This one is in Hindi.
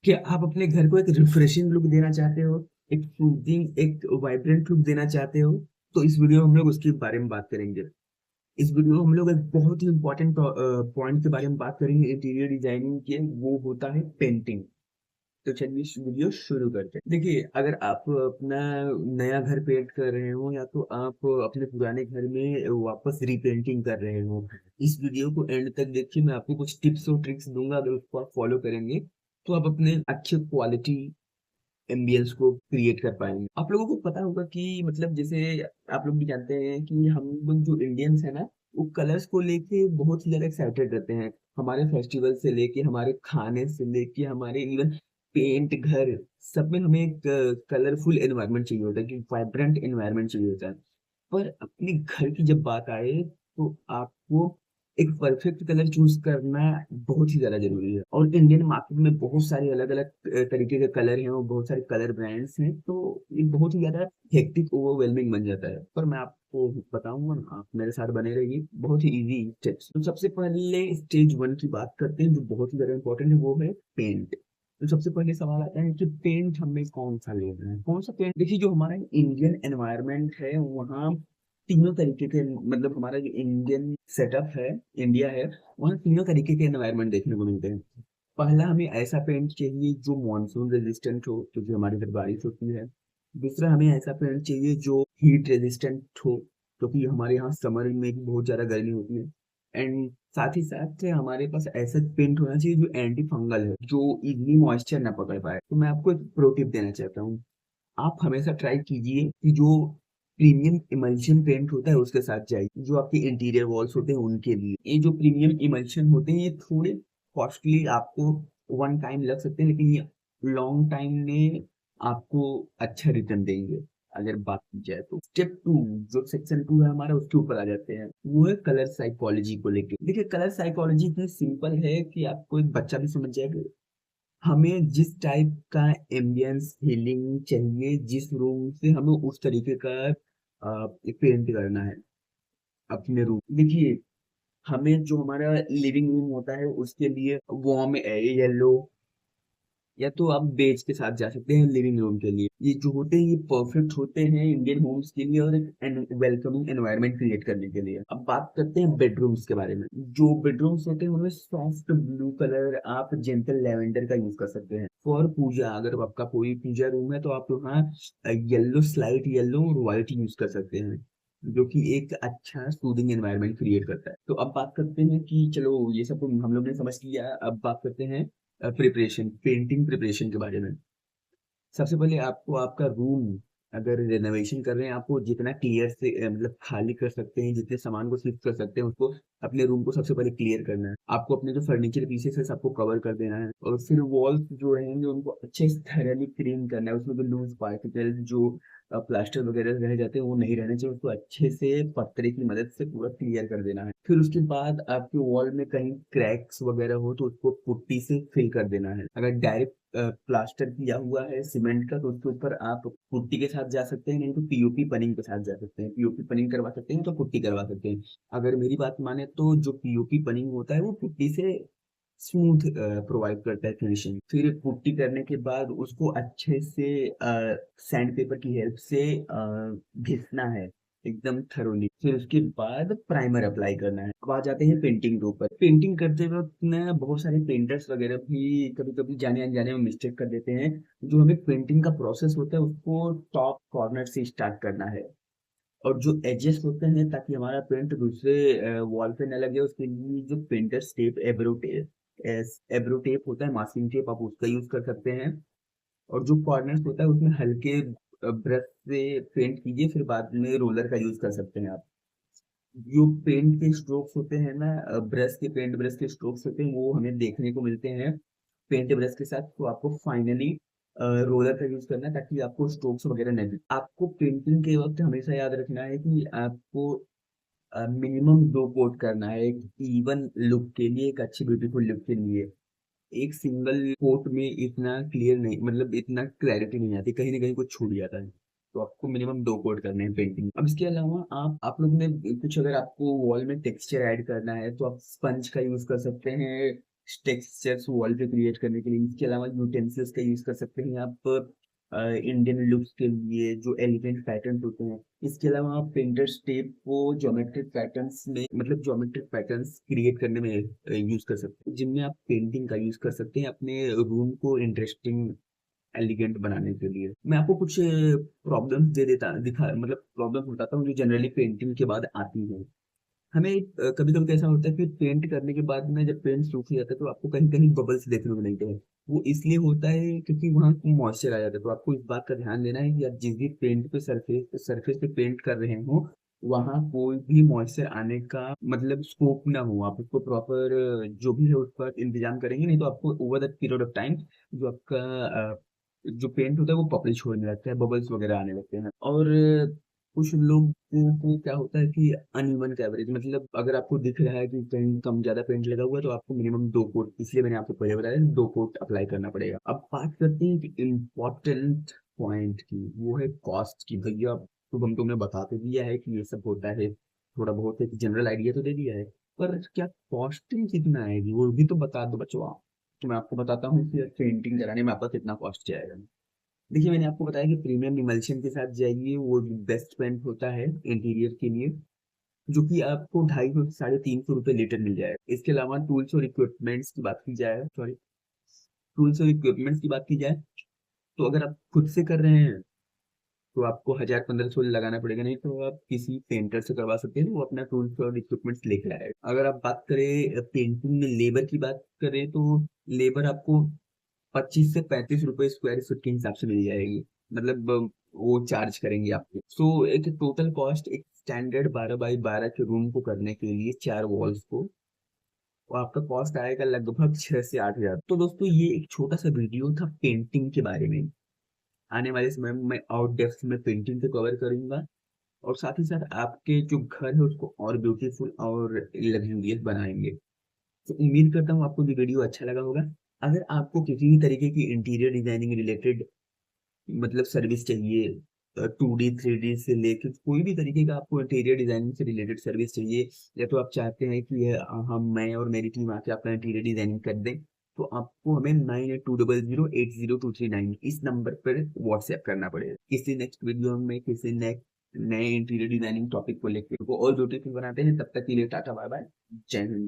क्या आप अपने घर को एक रिफ्रेशिंग लुक देना चाहते हो? एक सूदिंग, एक वाइब्रेंट लुक देना चाहते हो? तो इस वीडियो में हम लोग उसके बारे में बात करेंगे। इस वीडियो में हम लोग एक बहुत ही इंपॉर्टेंट पॉइंट के बारे में बात करेंगे इंटीरियर डिजाइनिंग के, वो होता है पेंटिंग। तो चलिए इस वीडियो शुरू करते हैं। देखिए, अगर आप अपना नया घर पेंट कर रहे हो या तो आप अपने पुराने घर में वापस रीपेंटिंग कर रहे हो, इस वीडियो को एंड तक देखिए। मैं आपको कुछ टिप्स और ट्रिक्स दूंगा, अगर उसको आप फॉलो करेंगे तो आप अपने अच्छे क्वालिटी एम्बियंस को क्रिएट कर पाएंगे। आप लोगों को पता होगा कि मतलब जैसे आप लोग भी जानते हैं कि हम लोग जो इंडियंस है ना, वो कलर्स को लेके बहुत ही ज्यादा एक्साइटेड रहते हैं। हमारे फेस्टिवल से लेके, हमारे खाने से लेके, हमारे इवन पेंट, घर, सब में हमें एक कलरफुल एनवायरनमेंट चाहिए होता है, कि वाइब्रेंट एनवायरनमेंट चाहिए होता है। पर अपने घर की जब बात आए तो आपको एक परफेक्ट कलर चूज करना बहुत ही ज्यादा जरूरी है। और इंडियन मार्केट में बहुत सारे अलग अलग तरीके के कलर हैं और बहुत सारे कलर ब्रांड्स हैं, तो ये बहुत ही ज्यादा हेक्टिक ओवरवेलमिंग बन जाता है। पर मैं आपको बताऊंगा ना, आप मेरे साथ बने रहिए। बहुत ही इजी स्टेप्स। तो सबसे पहले स्टेज वन की बात करते हैं, जो बहुत ही ज्यादा इंपॉर्टेंट है, वो है पेंट। तो सबसे पहले सवाल आता है कि पेंट हमें कौन सा लेना है, कौन सा पेंट। देखिए, जो हमारा इंडियन एनवायरनमेंट है वहाँ तीनों तरीके के, मतलब हमारा जो इंडियन सेटअप है, इंडिया है, वहाँ तीनों तरीके के एनवायरनमेंट देखने को मिलते हैं। पहला, हमें ऐसा पेंट चाहिए जो मॉनसून रेजिस्टेंट हो, क्योंकि हमारे इधर बारिश होती है। दूसरा, हमें ऐसा पेंट चाहिए जो हीट रेजिस्टेंट हो, क्योंकि हमारे यहाँ समर में भी बहुत ज्यादा गर्मी होती है। एंड साथ ही साथ हमारे पास ऐसा पेंट होना चाहिए जो एंटी फंगल है, जो इजली मॉइस्चर ना पकड़ पाए। तो मैं आपको एक प्रो टिप देना चाहता हूँ। आप हमेशा ट्राई कीजिए कि जो प्रीमियम इमल्शन पेंट होता है उसके साथ जाइए, जो आपके इंटीरियर वॉल्स होते हैं उनके लिए। ये जो प्रीमियम इमल्शन होते हैं ये थोड़े कॉस्टली आपको वन टाइम लग सकते हैं, लेकिन ये लॉन्ग टाइम में आपको अच्छा रिटर्न देंगे। अगर बात की जाए तो स्टेप टू, जो सेक्शन टू है हमारा, उसके ऊपर आ जाते हैं। वो है कलर साइकोलॉजी को लेके। देखिए, कलर साइकोलॉजी इतनी सिंपल है कि आपको एक बच्चा भी समझ जाएगा। हमें जिस टाइप का एम्बियंस फीलिंग चाहिए, जिस रूम से हमें उस तरीके का पेंट करना है अपने रूम। देखिए, हमें जो हमारा लिविंग रूम होता है उसके लिए वार्म येलो, या तो आप बेज के साथ जा सकते हैं लिविंग रूम के लिए। ये जो होते हैं ये परफेक्ट होते हैं इंडियन होम्स के लिए और एक वेलकमिंग एनवायरनमेंट क्रिएट करने के लिए। अब बात करते हैं बेडरूम्स के बारे में। जो बेडरूम्स होते हैं उनमें सॉफ्ट ब्लू कलर, आप जेंटल लेवेंडर का यूज कर सकते हैं। फॉर पूजा, अगर आपका कोई पूजा रूम है तो आप वहाँ येलो, स्लाइट येलो और व्हाइट यूज कर सकते हैं, जो कि एक अच्छा सूदिंग एनवायरनमेंट क्रिएट करता है। तो अब बात करते हैं कि चलो ये सब तो हम लोग ने समझ लिया, अब बात करते हैं प्रिपरेशन, पेंटिंग प्रिपरेशन के बारे में। सबसे पहले आपको आपका रूम, अगर रेनोवेशन कर रहे हैं, आपको जितना क्लियर से मतलब खाली कर सकते हैं, जितने सामान को शिफ्ट कर सकते हैं, उसको अपने रूम को सबसे पहले क्लियर करना है। आपको अपने जो फर्नीचर पीसेस है सबको कवर कर देना है, और फिर वॉल्स जो रहेंगे उनको अच्छे से थरली क्लीन करना है। उसमें जो लूज पार्टिकल्स, जो प्लास्टर वगैरह रह जाते हैं, वो नहीं रहने चाहिए। उसको अच्छे से पत्थरे की मदद से पूरा क्लियर कर देना है। फिर उसके बाद आपके वॉल में कहीं क्रैक्स वगैरह हो तो उसको पुट्टी से फिल कर देना है। अगर डायरेक्ट प्लास्टर किया हुआ है सीमेंट का तो उसके ऊपर आप पुट्टी के साथ जा सकते हैं, नहीं तो पीओपी पनिंग के साथ जा सकते हैं। पीओपी पनिंग करवा सकते हैं तो पुट्टी करवा सकते हैं। अगर मेरी बात माने तो जो पीओपी पनिंग होता है वो पुट्टी से स्मूथ प्रोवाइड करता है फिनिशिंग। फिर पुट्टी करने के बाद उसको अच्छे से सैंड पेपर की हेल्प से घिसना है एकदम थरोली। फिर उसके बाद प्राइमर अप्लाई करना है। अब आ जाते हैं पेंटिंग के ऊपर। पेंटिंग करते वक्त ना बहुत सारे पेंटर्स वगैरह भी कभी कभी जाने अनजाने में मिस्टेक कर देते हैं। जो हमें पेंटिंग का प्रोसेस होता है उसको टॉप कॉर्नर से स्टार्ट करना है, और जो एजेस होते हैं ताकि हमारा पेंट दूसरे वॉल पे न लगे, उसके लिए जो पेंटर टेप, एब्रो टेप होता है, मास्किंग टेप, आप उसका यूज कर सकते हैं। और जो कॉर्नर्स होता है उसमें हल्के ब्रश से पेंट कीजिए, फिर बाद में रोलर का यूज कर सकते हैं आप। जो पेंट के स्ट्रोक्स होते हैं ना, ब्रश के, पेंट ब्रश के स्ट्रोक्स होते हैं, वो हमें देखने को मिलते हैं पेंट ब्रश के साथ। तो आपको फाइनली रोलर का यूज करना है ताकि आपको स्ट्रोक्स वगैरह नहीं दिखे। आपको पेंटिंग के वक्त हमेशा याद रखना है कि आपको मिनिमम दो कोट करना है, एक इवन लुक के लिए, एक अच्छी ब्यूटीफुल लुक के लिए। एक सिंगल कोट में इतना क्लियर नहीं, मतलब इतना क्लैरिटी नहीं आती, कहीं ना कहीं कुछ छूट जाता है। तो आपको मिनिमम दो कोट करने हैं पेंटिंग। अब इसके अलावा आप लोग ने कुछ, अगर आपको वॉल में टेक्सचर ऐड करना है तो आप स्पंज का यूज कर सकते हैं, टेक्सचर्स वॉल पे क्रिएट करने के लिए। इसके अलावा यूटेंसिल्स का यूज कर सकते हैं आप इंडियन लुक्स के लिए, जो एलिगेंट पैटर्न होते हैं। इसके अलावा आप पेंटर्स टेप को ज्योमेट्रिक पैटर्न्स में, मतलब ज्योमेट्रिक पैटर्न्स क्रिएट करने में यूज कर सकते हैं, जिनमें आप पेंटिंग का यूज कर सकते हैं अपने रूम को इंटरेस्टिंग एलिगेंट बनाने के लिए। मैं आपको कुछ प्रॉब्लम्स दे देता दिखा मतलब प्रॉब्लम बताता हूँ जो जनरली पेंटिंग के बाद आती है। हमें कभी कभी ऐसा होता है कि पेंट करने के बाद में जब पेंट सूख जाता है तो आपको कहीं कहीं बबल्स देखने को मिलते हैं। वो इसलिए होता है क्योंकि वहाँ मॉइस्चर आ जाता है। तो आपको इस बात का ध्यान देना है कि आप जिस भी पेंट पे सरफेस पे पेंट कर रहे हो, वहाँ कोई भी मॉइस्चर आने का मतलब स्कोप ना हो। आप उसको प्रॉपर जो भी है उस पर इंतजाम करेंगे, नहीं तो आपको over the period of time जो आपका जो पेंट होता है वो पपड़ी छोड़ने लगता है, बबल्स वगैरह आने लगते हैं। और कुछ लोगों को क्या होता है कि अनइवन कवरेज, मतलब अगर आपको दिख रहा है कि कहीं कम ज्यादा पेंट लगा हुआ है तो आपको मिनिमम 2 कोट, इसलिए मैंने आपको पहले बताया 2 कोट अप्लाई करना पड़ेगा। अब बात करते हैं कि इम्पोर्टेंट पॉइंट की, वो है कॉस्ट की। भैया तो हम तुमने बता तो दिया है कि ये सब होता है, थोड़ा बहुत एक जनरल आइडिया तो दे दिया है, पर क्या कॉस्टिंग कितना आएगी वो भी तो बता दो बच्चों आप। तो मैं आपको बताता हूँ कि पेंटिंग कराने में आपका कितना कॉस्ट जाएगा। देखिए मैंने आपको बताया कि प्रीमियम इमल्शन के साथ जाइए, वो बेस्ट पेंट होता है इंटीरियर के लिए, जो कि आपको 250 से 350 रुपये लीटर मिल जाएगा। इसके अलावा टूल्स और इक्विपमेंट्स की बात की जाए, सॉरी, टूल्स और इक्विपमेंट्स की बात की जाए तो अगर आप खुद से कर रहे हैं तो आपको 1000-1500 लगाना पड़ेगा, नहीं तो आप किसी पेंटर से करवा सकते हैं, वो अपना टूल्स और इक्विपमेंट्स लेकर आएगा। अगर आप बात करें पेंटिंग में लेबर की बात करें तो लेबर आपको 25 से 35 रुपए स्क्वायर फीट के हिसाब से मिल जाएगी, मतलब वो चार्ज करेंगे आपको। सो एक टोटल कॉस्ट एक स्टैंडर्ड 12 बाई 12 के रूम को करने के लिए 4 वॉल्स को, वो आपका कॉस्ट आएगा लगभग 6 से 8 हजार। तो दोस्तों ये एक छोटा सा वीडियो था पेंटिंग के बारे में। आने वाले समय में मैं आउट डेप्थ में पेंटिंग को कवर करूंगा, और साथ ही साथ आपके जो घर है उसको और ब्यूटीफुल और लग्जूरियस बनाएंगे। तो उम्मीद करता हूँ आपको ये वीडियो अच्छा लगा होगा। अगर आपको किसी भी तरीके की इंटीरियर डिजाइनिंग रिलेटेड मतलब सर्विस चाहिए, 2D 3D से लेकर कोई भी तरीके का आपको इंटीरियर डिजाइनिंग से रिलेटेड सर्विस चाहिए, या तो आप चाहते हैं कि हम मैं और मेरी टीम आके आपका इंटीरियर डिजाइनिंग कर दें, तो आपको हमें 9820080239 इस नंबर पर व्हाट्सएप करना पड़ेगा। किसी नेक्स्ट वीडियो में किसी नेक्स्ट नए इंटीरियर डिजाइनिंग टॉपिक को लेकर और ब्यूटीफुल बनाते हैं। तब तक के लिए टाटा बाय बाय, जय हिंद।